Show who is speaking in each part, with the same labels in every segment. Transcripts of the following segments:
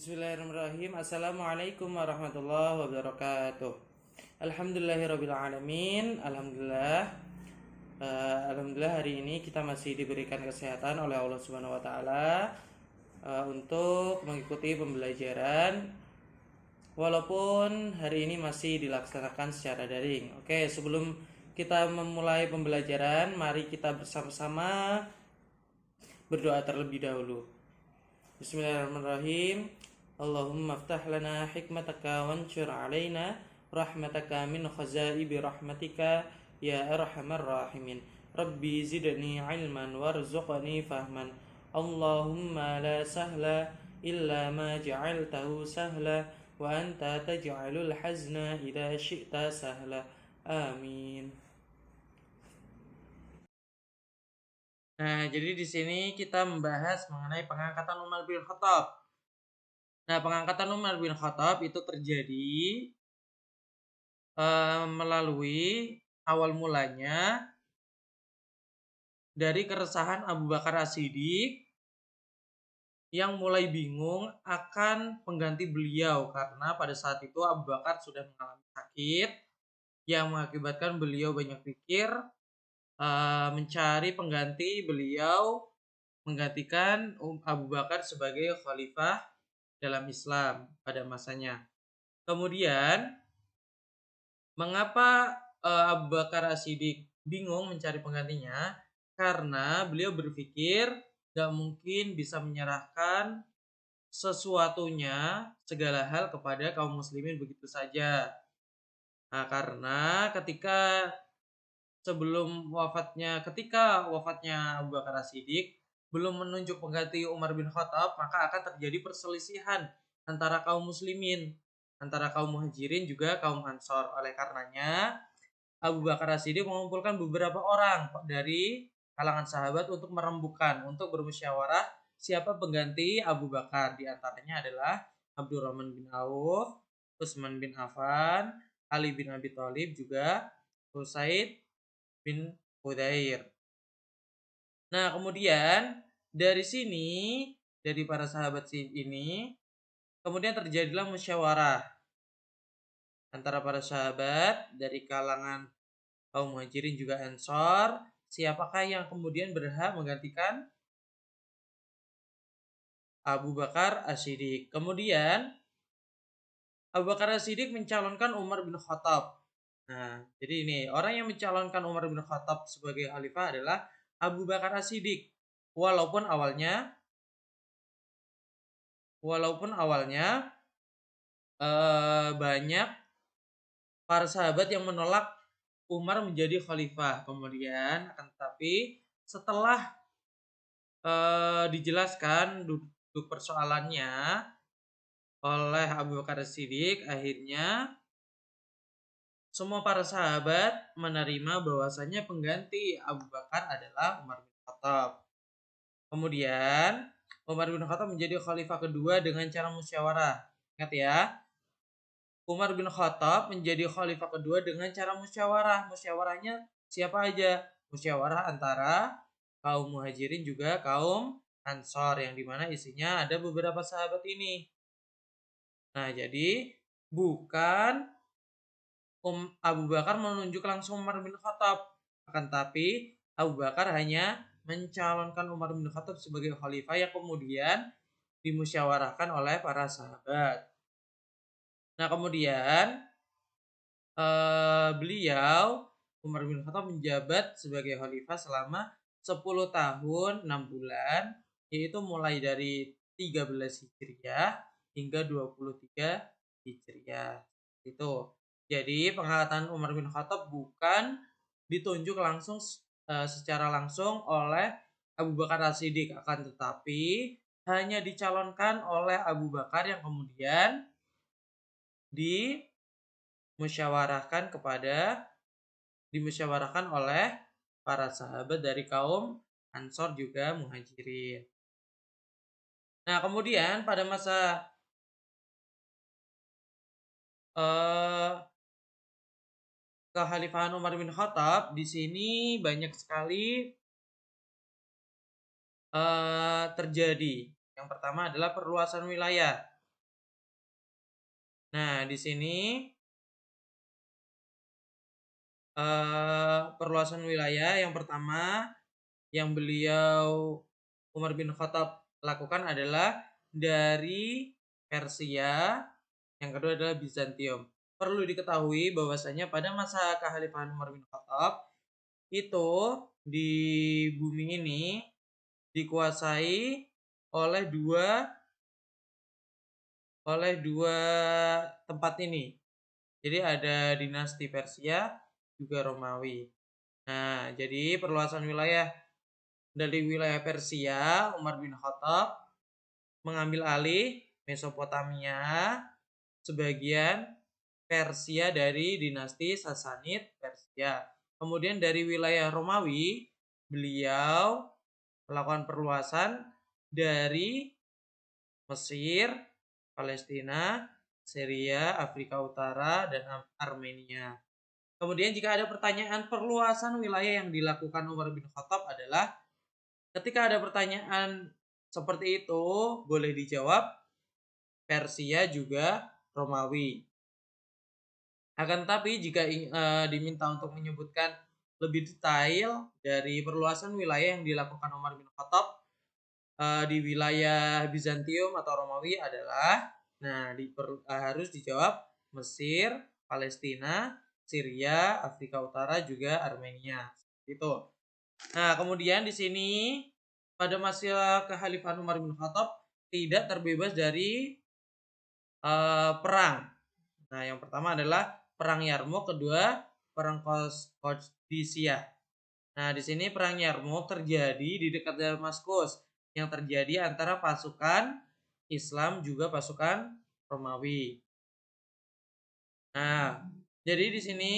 Speaker 1: Bismillahirrahmanirrahim. Assalamualaikum warahmatullahi wabarakatuh. Alhamdulillahirabbil alamin. Alhamdulillah hari ini kita masih diberikan kesehatan oleh Allah Subhanahu wa taala untuk mengikuti pembelajaran walaupun hari ini masih dilaksanakan secara daring. Oke, sebelum kita memulai pembelajaran, mari kita bersama-sama berdoa terlebih dahulu. Bismillahirrahmanirrahim. Allahumma aftah lana hikmataka wanshur alaina rahmataka min khazaibi rahmatika ya arhamar rahimin. Rabbi zidni ilman warzuqni fahman. Allahumma la sahla illa ma ja'altahu sahla wa anta taj'alul hazna idza syi'ta sahla. Amin. Nah, jadi di sini kita membahas mengenai pengangkatan Umar bin Khattab. Nah, pengangkatan Umar bin Khattab itu terjadi melalui awal mulanya dari keresahan Abu Bakar As-Siddiq yang mulai bingung akan pengganti beliau karena pada saat itu Abu Bakar sudah mengalami sakit yang mengakibatkan beliau banyak pikir mencari pengganti beliau, menggantikan Abu Bakar sebagai khalifah dalam Islam pada masanya. Kemudian, mengapa Abu Bakar As-Siddiq bingung mencari penggantinya? Karena beliau berpikir gak mungkin bisa menyerahkan sesuatunya, segala hal kepada kaum muslimin begitu saja. Nah, karena ketika wafatnya Abu Bakar As-Siddiq belum menunjuk pengganti Umar bin Khattab, maka akan terjadi perselisihan antara kaum muslimin, antara kaum muhajirin juga kaum ansor. Oleh karenanya Abu Bakar As-Siddiq mengumpulkan beberapa orang dari kalangan sahabat untuk merembukan, untuk bermusyawarah siapa pengganti Abu Bakar. Di antaranya adalah Abdurrahman bin Auf, Utsman bin Affan, Ali bin Abi Thalib, juga Usaid bin Hudair. Nah, kemudian dari sini, dari para sahabat ini, kemudian terjadilah musyawarah antara para sahabat dari kalangan kaum muhajirin juga ansor, siapakah yang kemudian berhak menggantikan Abu Bakar As-Siddiq. Kemudian Abu Bakar As-Siddiq mencalonkan Umar bin Khattab. Nah, jadi ini orang yang mencalonkan Umar bin Khattab sebagai khalifah adalah Abu Bakar As-Siddiq. Walaupun awalnya banyak para sahabat yang menolak Umar menjadi khalifah. Kemudian akan tetapi setelah dijelaskan duduk persoalannya oleh Abu Bakar As-Siddiq, akhirnya semua para sahabat menerima bahwasanya pengganti Abu Bakar adalah Umar bin Khattab. Kemudian Umar bin Khattab menjadi khalifah kedua dengan cara musyawarah. Ingat ya, Umar bin Khattab menjadi khalifah kedua dengan cara musyawarah. Musyawarahnya siapa aja? Musyawarah antara kaum muhajirin juga kaum ansor, yang dimana isinya ada beberapa sahabat ini. Nah, jadi bukan Abu Bakar menunjuk langsung Umar bin Khattab, akan tapi Abu Bakar hanya mencalonkan Umar bin Khattab sebagai khalifah yang kemudian dimusyawarahkan oleh para sahabat. Nah, kemudian beliau Umar bin Khattab menjabat sebagai khalifah selama 10 tahun 6 bulan, yaitu mulai dari 13 Hijriah hingga 23 Hijriah. Itu. Jadi pengangkatan Umar bin Khattab bukan ditunjuk langsung secara langsung oleh Abu Bakar As-Siddiq, akan tetapi hanya dicalonkan oleh Abu Bakar yang kemudian dimusyawarahkan oleh para sahabat dari kaum Ansor juga Muhajirin. Nah, kemudian pada masa kekhalifahan Umar bin Khattab, di sini banyak sekali terjadi. Yang pertama adalah perluasan wilayah. Nah, di sini perluasan wilayah yang pertama yang beliau Umar bin Khattab lakukan adalah dari Persia, yang kedua adalah Bizantium. Perlu diketahui bahwasanya pada masa kekhalifahan Umar bin Khattab itu di bumi ini dikuasai oleh dua tempat ini. Jadi ada dinasti Persia juga Romawi. Nah, jadi perluasan wilayah dari wilayah Persia, Umar bin Khattab mengambil alih Mesopotamia, sebagian Persia dari dinasti Sasanid Persia. Kemudian dari wilayah Romawi, beliau melakukan perluasan dari Mesir, Palestina, Syria, Afrika Utara, dan Armenia. Kemudian jika ada pertanyaan perluasan wilayah yang dilakukan Umar bin Khattab adalah, ketika ada pertanyaan seperti itu boleh dijawab Persia juga Romawi. Akan tetapi jika diminta untuk menyebutkan lebih detail dari perluasan wilayah yang dilakukan Umar bin Khattab di wilayah Bizantium atau Romawi adalah, harus dijawab Mesir, Palestina, Syria, Afrika Utara, juga Armenia. Itu. Nah, kemudian di sini pada masa kekhalifahan Umar bin Khattab tidak terbebas dari perang. Nah, yang pertama adalah perang Yarmouk, kedua perang Qadisiyah. Nah, di sini perang Yarmouk terjadi di dekat Damaskus yang terjadi antara pasukan Islam juga pasukan Romawi. Nah, jadi di sini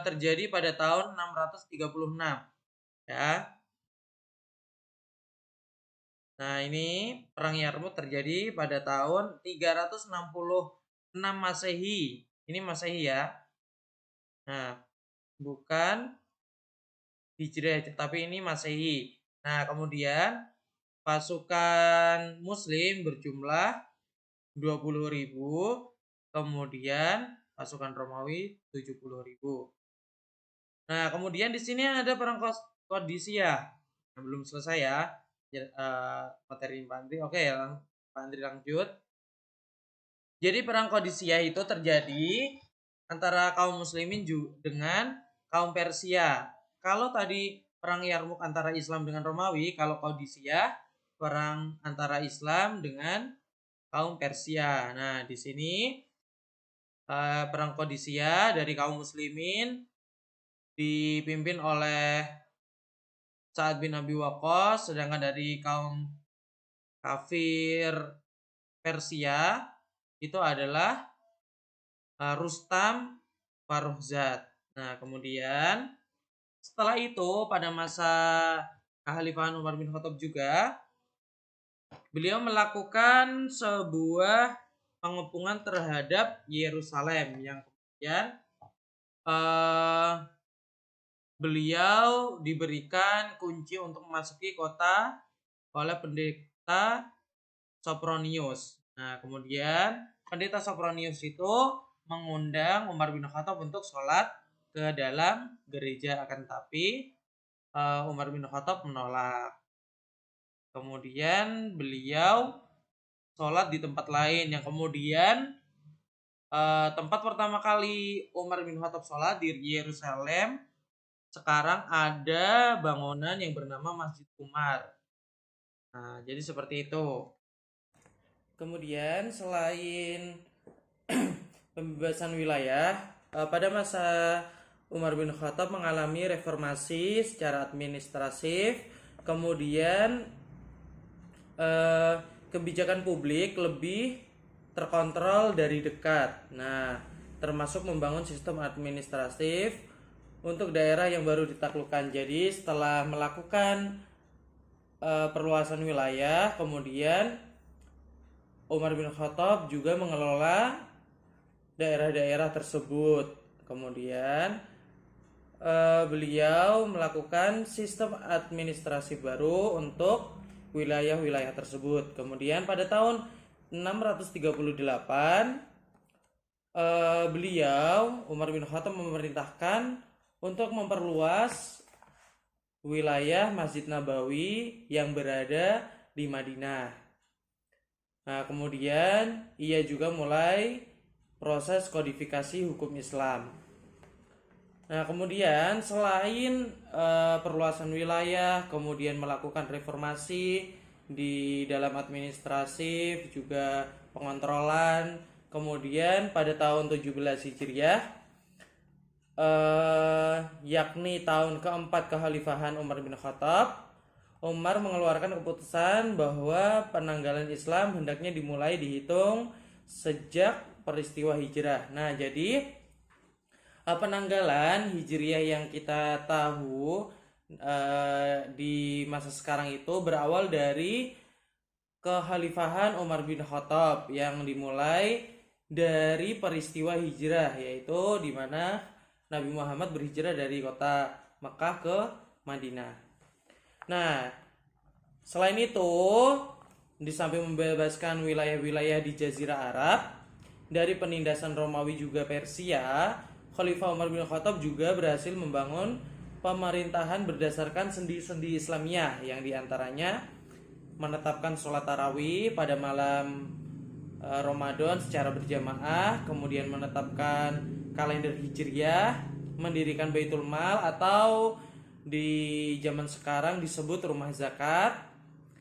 Speaker 1: terjadi pada tahun 636 ya. Nah, ini perang Yarmouk terjadi pada tahun 366 Masehi. Ini Masehi ya. Nah, bukan Hijriah, tapi ini Masehi. Nah, kemudian pasukan Muslim berjumlah 20.000, kemudian pasukan Romawi 70.000. Nah, kemudian di sini ada perang Qadisiyah. Nah, belum selesai ya materi Pak Andri. Oke ya, Pak Andri lanjut. Jadi perang Qadisiyah itu terjadi antara kaum muslimin dengan kaum Persia. Kalau tadi perang Yarmouk antara Islam dengan Romawi, kalau Qadisiyah perang antara Islam dengan kaum Persia. Nah, di sini perang Qadisiyah dari kaum muslimin dipimpin oleh Sa'ad bin Abi Waqqas, sedangkan dari kaum kafir Persia itu adalah Rustam Farrukhzad. Nah, kemudian setelah itu pada masa kekhalifahan Umar bin Khattab juga beliau melakukan sebuah pengepungan terhadap Yerusalem yang kemudian beliau diberikan kunci untuk memasuki kota oleh pendeta Sopronius. Nah, kemudian pendeta Sopronius itu mengundang Umar bin Khattab untuk sholat ke dalam gereja, akan tapi Umar bin Khattab menolak. Kemudian beliau sholat di tempat lain, yang kemudian tempat pertama kali Umar bin Khattab sholat di Yerusalem sekarang ada bangunan yang bernama Masjid Umar. Nah, jadi seperti itu. Kemudian selain pembebasan wilayah, pada masa Umar bin Khattab mengalami reformasi secara administratif, kemudian kebijakan publik lebih terkontrol dari dekat. Nah, termasuk membangun sistem administratif untuk daerah yang baru ditaklukkan. Jadi setelah melakukan perluasan wilayah, kemudian Umar bin Khattab juga mengelola daerah-daerah tersebut. Kemudian beliau melakukan sistem administrasi baru untuk wilayah-wilayah tersebut. Kemudian pada tahun 638 beliau Umar bin Khattab memerintahkan untuk memperluas wilayah Masjid Nabawi yang berada di Madinah. Nah, kemudian ia juga mulai proses kodifikasi hukum Islam. Nah, kemudian selain perluasan wilayah, kemudian melakukan reformasi di dalam administratif, juga pengontrolan, kemudian pada tahun 17 Hijriah, yakni tahun keempat kekhalifahan Umar bin Khattab, Umar mengeluarkan keputusan bahwa penanggalan Islam hendaknya dimulai dihitung sejak peristiwa hijrah. Nah, jadi penanggalan hijriah yang kita tahu di masa sekarang itu berawal dari kekhalifahan Umar bin Khattab yang dimulai dari peristiwa hijrah, yaitu di mana Nabi Muhammad berhijrah dari kota Mekah ke Madinah. Nah, selain itu, di samping membebaskan wilayah-wilayah di Jazirah Arab dari penindasan Romawi juga Persia, Khalifah Umar bin Khattab juga berhasil membangun pemerintahan berdasarkan sendi-sendi Islamiyah, yang diantaranya menetapkan sholat tarawih pada malam Ramadan secara berjamaah, kemudian menetapkan kalender Hijriah, mendirikan Baitul Mal atau di zaman sekarang disebut rumah zakat,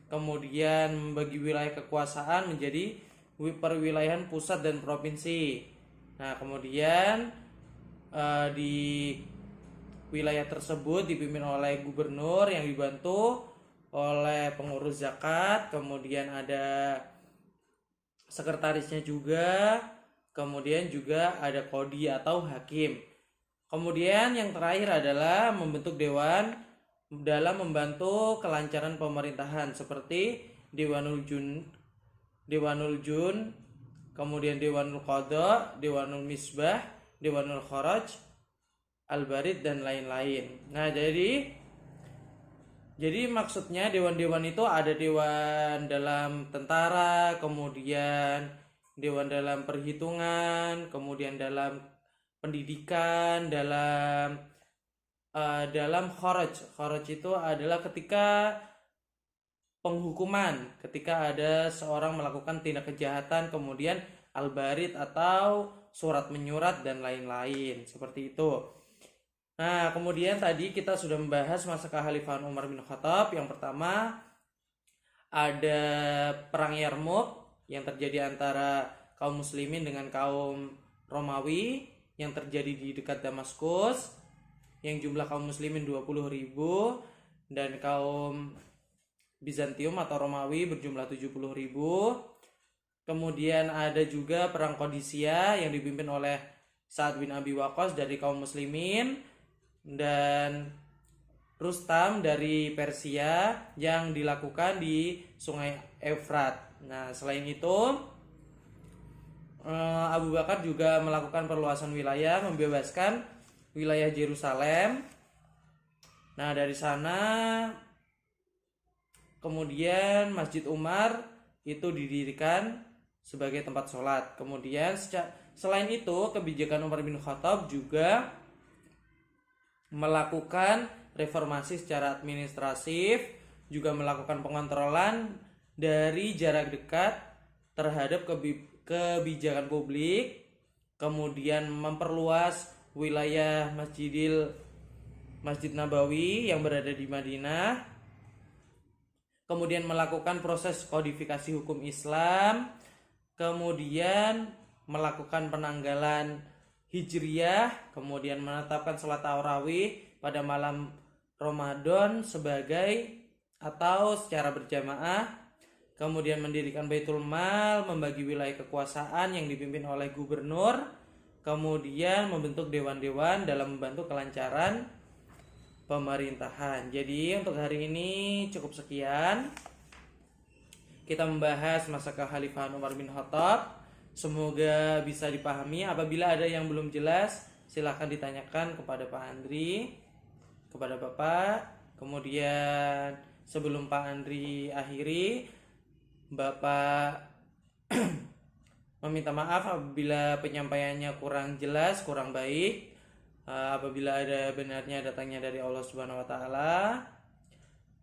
Speaker 1: kemudian membagi wilayah kekuasaan menjadi perwilayahan pusat dan provinsi. Nah, kemudian di wilayah tersebut dipimpin oleh gubernur yang dibantu oleh pengurus zakat, kemudian ada sekretarisnya juga, kemudian juga ada kodi atau hakim. Kemudian yang terakhir adalah membentuk dewan dalam membantu kelancaran pemerintahan seperti Dewanul Jun, kemudian Dewanul Qadha, Dewanul Misbah, Dewanul Kharaj, Al-Barid dan lain-lain. Nah, jadi maksudnya dewan-dewan itu ada dewan dalam tentara, kemudian dewan dalam perhitungan, kemudian dalam pendidikan, dalam kharaj. Kharaj itu adalah ketika penghukuman, ketika ada seorang melakukan tindak kejahatan, kemudian al-barid atau surat menyurat dan lain-lain, seperti itu. Nah, kemudian tadi kita sudah membahas masa kekhalifahan Umar bin Khattab. Yang pertama ada perang Yarmouk yang terjadi antara kaum muslimin dengan kaum Romawi yang terjadi di dekat Damaskus, yang jumlah kaum muslimin 20.000 dan kaum Bizantium atau Romawi berjumlah 70.000. Kemudian ada juga perang Qadisiyah yang dipimpin oleh Sa'ad bin Abi Waqqas dari kaum muslimin dan Rustam dari Persia yang dilakukan di Sungai Efrat. Nah, selain itu Abu Bakar juga melakukan perluasan wilayah, membebaskan wilayah Yerusalem. Nah, dari sana kemudian Masjid Umar itu didirikan sebagai tempat sholat. Kemudian selain itu kebijakan Umar bin Khattab juga melakukan reformasi secara administratif, juga melakukan pengontrolan dari jarak dekat terhadap kebijakan publik, kemudian memperluas wilayah Masjid Nabawi yang berada di Madinah, kemudian melakukan proses kodifikasi hukum Islam, kemudian melakukan penanggalan Hijriah, kemudian menetapkan sholat tarawih pada malam Ramadan sebagai atau secara berjamaah, kemudian mendirikan Baitul Mal, membagi wilayah kekuasaan yang dipimpin oleh gubernur, kemudian membentuk dewan-dewan dalam membantu kelancaran pemerintahan. Jadi untuk hari ini cukup sekian. Kita membahas masa kekhalifahan Umar bin Khattab. Semoga bisa dipahami. Apabila ada yang belum jelas, silakan ditanyakan kepada Pak Andri, kepada Bapak. Kemudian sebelum Pak Andri akhiri, Bapak meminta maaf apabila penyampaiannya kurang jelas, kurang baik. Apabila ada benarnya datangnya dari Allah Subhanahu wa taala.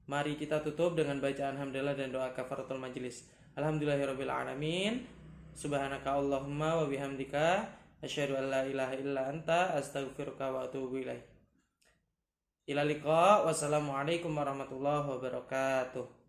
Speaker 1: Mari kita tutup dengan bacaan hamdalah dan doa kafaratul majelis. Alhamdulillahirabbil alamin. Subhanaka Allahumma wa bihamdika asyhadu an la ilaha illa anta astaghfiruka wa atubu ilaik. Ila liqa. Wassalamualaikum warahmatullahi wabarakatuh.